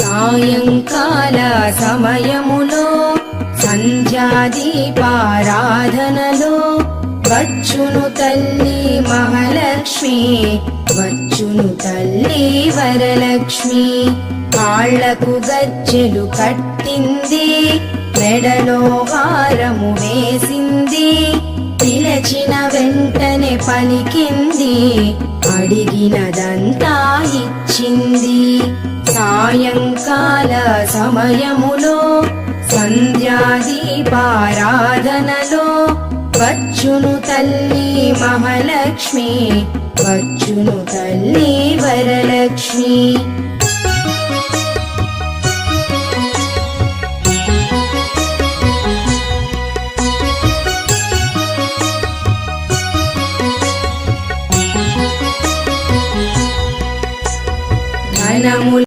సాయంకాల సమయములో సంధ్యాదీపారాధనలో వచ్చును తల్లి మహాలక్ష్మి, వచ్చును తల్లి వరలక్ష్మి. కాళ్లకు గజ్జెలు కట్టింది, మెడలో హారము వేసింది, పిలచిన వెంటనే పలికింది, అడిగినదంతా ఇచ్చింది. సాయంకాల సమయములో సంధ్యాదీపారాధనలో వచ్చును తల్లి మహాలక్ష్మి, వచ్చును తల్లి వరలక్ష్మి.